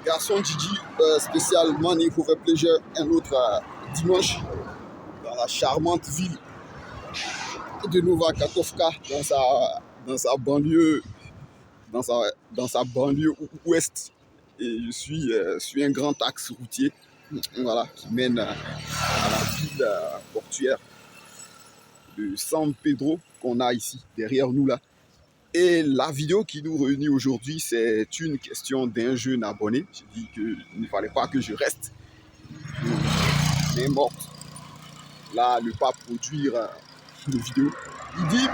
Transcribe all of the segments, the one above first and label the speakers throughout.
Speaker 1: Garçon Gigi, spécial Money Over Pleasure, un autre dimanche dans la charmante ville de Nova Kakovka, dans sa banlieue, dans sa banlieue ouest. Et je suis un grand axe routier, voilà, qui mène à la ville portuaire de San Pedro qu'on a ici derrière nous là. Et la vidéo qui nous réunit aujourd'hui, c'est une question d'un jeune abonné. J'ai dit qu'il ne fallait pas que je reste main morte là, ne pas produire de vidéo. Il dit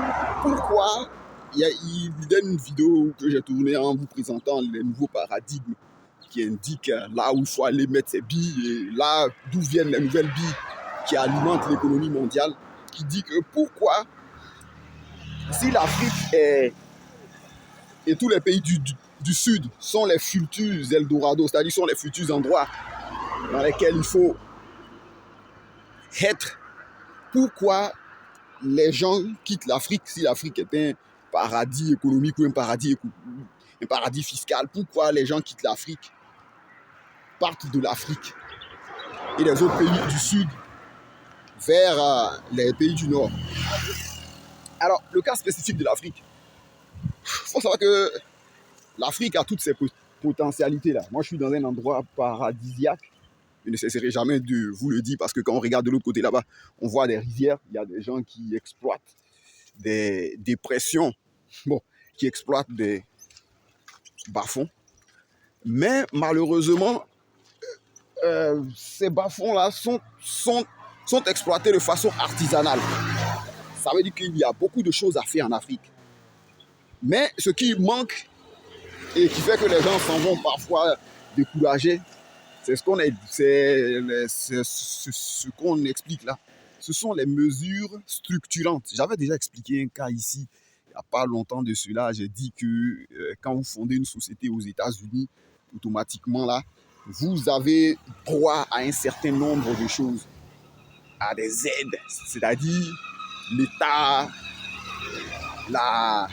Speaker 1: pourquoi il donne une vidéo que j'ai tournée en vous présentant les nouveaux paradigmes qui indiquent là où il faut aller mettre ses billes et là d'où viennent les nouvelles billes qui alimentent l'économie mondiale. Qui dit que pourquoi, si l'Afrique et tous les pays du Sud sont les futurs Eldorado, c'est-à-dire sont les futurs endroits dans lesquels il faut être, pourquoi les gens quittent l'Afrique si l'Afrique est un paradis économique ou un paradis fiscal? Pourquoi les gens quittent l'Afrique, partent de l'Afrique et les autres pays du Sud vers les pays du Nord? Alors, le cas spécifique de l'Afrique, il faut savoir que l'Afrique a toutes ses potentialités-là. Moi, je suis dans un endroit paradisiaque. Je ne cesserai jamais de vous le dire parce que quand on regarde de l'autre côté là-bas, on voit des rivières. Il y a des gens qui exploitent des dépressions, qui exploitent des bas-fonds. Mais malheureusement, ces bas-fonds-là sont exploités de façon artisanale. Ça veut dire qu'il y a beaucoup de choses à faire en Afrique. Mais ce qui manque et qui fait que les gens s'en vont parfois découragés, c'est ce qu'on explique là. Ce sont les mesures structurantes. J'avais déjà expliqué un cas ici, il n'y a pas longtemps de cela. J'ai dit que quand vous fondez une société aux États-Unis, automatiquement là, vous avez droit à un certain nombre de choses, à des aides, c'est-à-dire l'État, la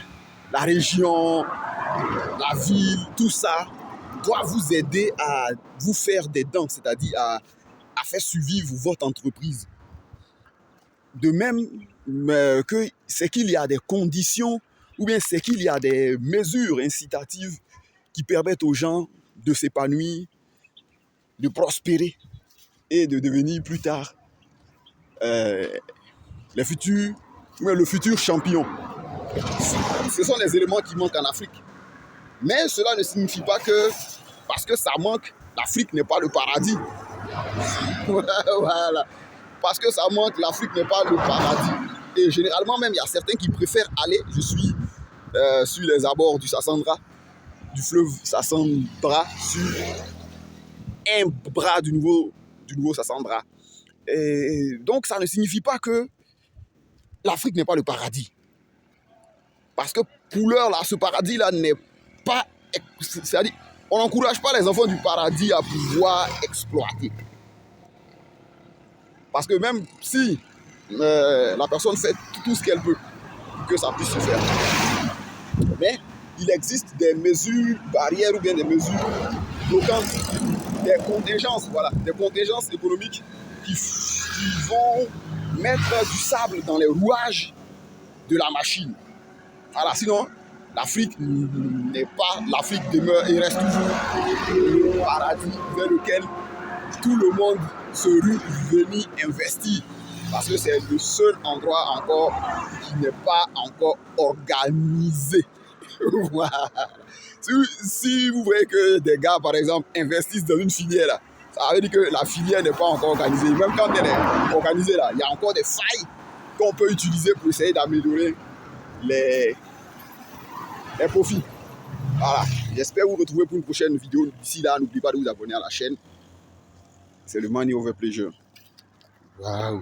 Speaker 1: région, la ville, tout ça doit vous aider à vous faire des dents, c'est-à-dire à faire survivre votre entreprise. De même que c'est qu'il y a des conditions ou bien c'est qu'il y a des mesures incitatives qui permettent aux gens de s'épanouir, de prospérer et de devenir plus tard le futur champion. Ce sont les éléments qui manquent en Afrique. Mais cela ne signifie pas que, parce que ça manque, l'Afrique n'est pas le paradis. Voilà. Parce que ça manque, l'Afrique n'est pas le paradis. Et généralement même, il y a certains qui préfèrent aller, je suis sur les abords du Sassandra, du fleuve Sassandra, sur un bras du nouveau Sassandra. Et donc ça ne signifie pas que l'Afrique n'est pas le paradis. Parce que pour l'heure, là, ce paradis-là n'est pas... C'est-à-dire, on n'encourage pas les enfants du paradis à pouvoir exploiter. Parce que même si la personne fait tout ce qu'elle peut pour que ça puisse se faire, mais il existe des mesures barrières ou bien des mesures bloquantes, des contingences, voilà, des contingences économiques qui vont mettre du sable dans les rouages de la machine. Voilà, sinon, l'Afrique n'est pas, l'Afrique demeure et reste toujours le paradis vers lequel tout le monde se rue venir investir. Parce que c'est le seul endroit encore qui n'est pas encore organisé. Voilà. Si vous voyez que des gars, par exemple, investissent dans une filière, là, ça veut dire que la filière n'est pas encore organisée. Même quand elle est organisée, là, il y a encore des failles qu'on peut utiliser pour essayer d'améliorer les profits. Voilà. J'espère vous retrouver pour une prochaine vidéo. D'ici là, n'oubliez pas de vous abonner à la chaîne. C'est le Money Over Pleasure. Waouh.